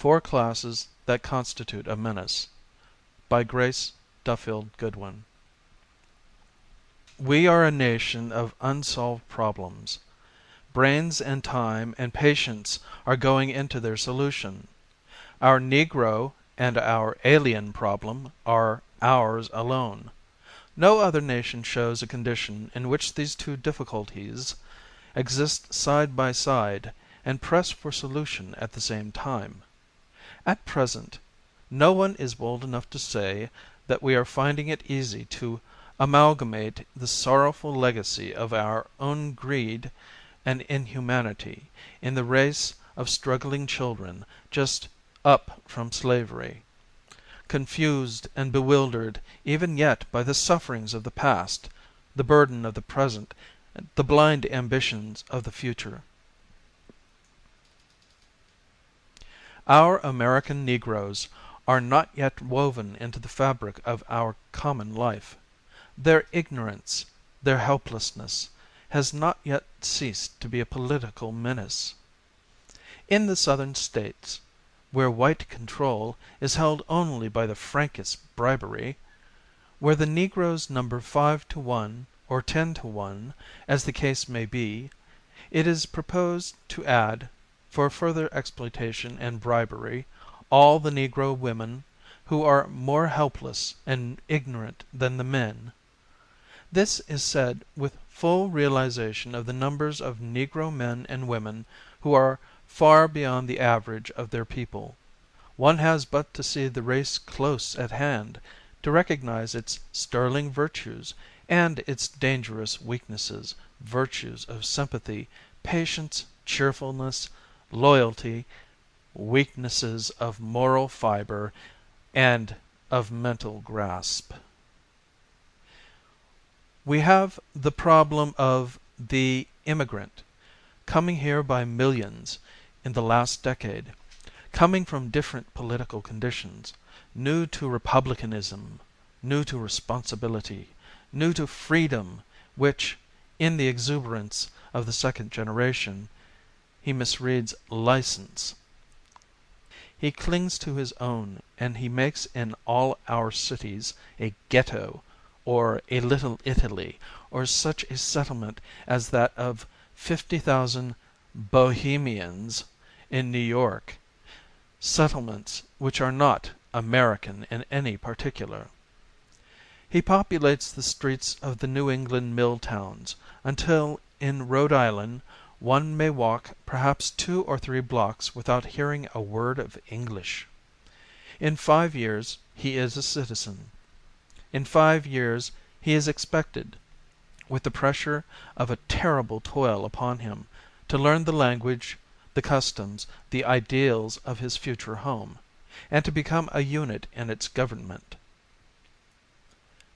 Four Classes That Constitute a Menace by Grace Duffield Goodwin. We are a nation of unsolved problems. Brains and time and patience are going into their solution. Our Negro and our alien problem are ours alone. No other nation shows a condition in which these two difficulties exist side by side and press for solution at the same time. At present, no one is bold enough to say that we are finding it easy to amalgamate the sorrowful legacy of our own greed and inhumanity in the race of struggling children just up from slavery, confused and bewildered even yet by the sufferings of the past, the burden of the present, the blind ambitions of the future. Our American Negroes are not yet woven into the fabric of our common life. Their ignorance, their helplessness, has not yet ceased to be a political menace. In the Southern States, where white control is held only by the frankest bribery, where the Negroes number 5-1 or 10-1, as the case may be, it is proposed to add, for further exploitation and bribery, all the Negro women who are more helpless and ignorant than the men. This is said with full realization of the numbers of Negro men and women who are far beyond the average of their people. One has but to see the race close at hand to recognize its sterling virtues and its dangerous weaknesses, virtues of sympathy, patience, cheerfulness, loyalty, weaknesses of moral fiber, and of mental grasp. We have the problem of the immigrant, coming here by millions in the last decade, coming from different political conditions, new to republicanism, new to responsibility, new to freedom, which, in the exuberance of the second generation, he misreads license. He clings to his own, and he makes in all our cities a ghetto, or a Little Italy, or such a settlement as that of 50,000 Bohemians in New York, settlements which are not American in any particular. He populates the streets of the New England mill towns, until in Rhode Island one may walk perhaps 2 or 3 blocks without hearing a word of English. In 5 years he is a citizen. In 5 years he is expected, with the pressure of a terrible toil upon him, to learn the language, the customs, the ideals of his future home, and to become a unit in its government.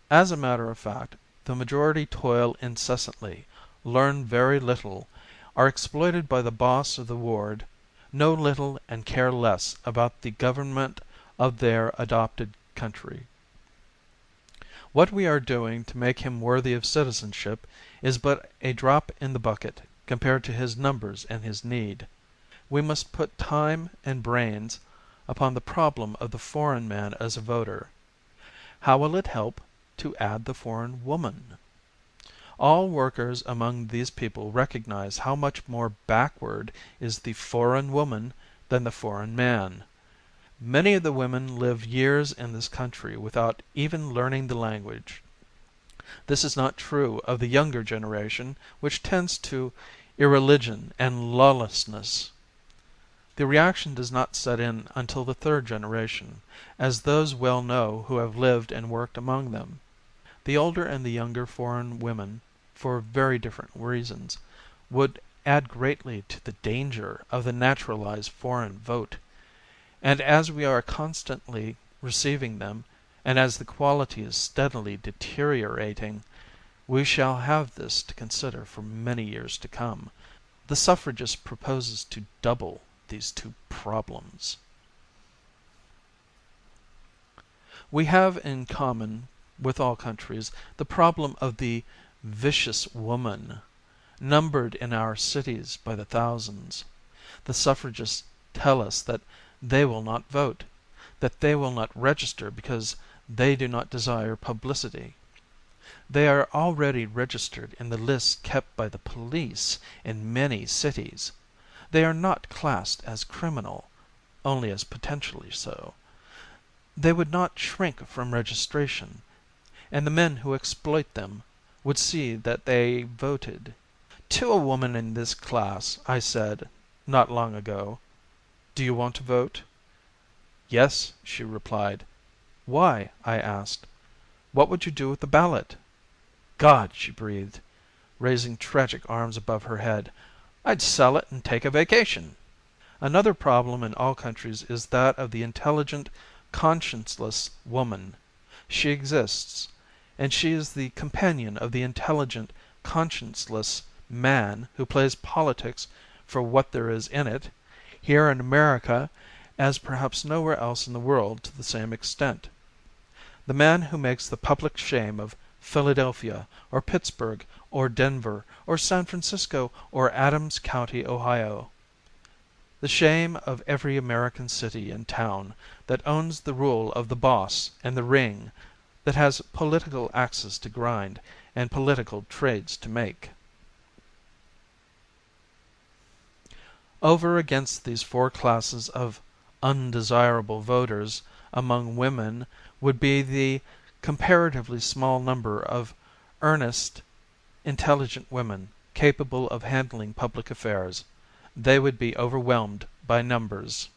As a matter of fact, the majority toil incessantly, learn very little, are exploited by the boss of the ward, know little and care less about the government of their adopted country. What we are doing to make him worthy of citizenship is but a drop in the bucket compared to his numbers and his need. We must put time and brains upon the problem of the foreign man as a voter. How will it help to add the foreign woman? All workers among these people recognize how much more backward is the foreign woman than the foreign man. Many of the women live years in this country without even learning the language. This is not true of the younger generation, which tends to irreligion and lawlessness. The reaction does not set in until the 3rd generation, as those well know who have lived and worked among them. The older and the younger foreign women, for very different reasons, would add greatly to the danger of the naturalized foreign vote. And as we are constantly receiving them, and as the quality is steadily deteriorating, we shall have this to consider for many years to come. The suffragist proposes to double these two problems. We have in common with all countries the problem of the vicious woman, numbered in our cities by the thousands. The suffragists tell us that they will not vote, that they will not register because they do not desire publicity. They are already registered in the lists kept by the police in many cities. They are not classed as criminal, only as potentially so. They would not shrink from registration, and the men who exploit them would see that they voted. To a woman in this class I said, not long ago, "Do you want to vote?" "Yes," she replied. "Why?" I asked. "What would you do with the ballot?" "God!" she breathed, raising tragic arms above her head, "I'd sell it and take a vacation." Another problem in all countries is that of the intelligent, conscienceless woman. She exists, and she is the companion of the intelligent, conscienceless man who plays politics for what there is in it, here in America as perhaps nowhere else in the world to the same extent. The man who makes the public shame of Philadelphia or Pittsburgh or Denver or San Francisco or Adams County, Ohio. The shame of every American city and town that owns the rule of the boss and the ring, that has political axes to grind and political trades to make. Over against these four classes of undesirable voters among women would be the comparatively small number of earnest, intelligent women capable of handling public affairs. They would be overwhelmed by numbers.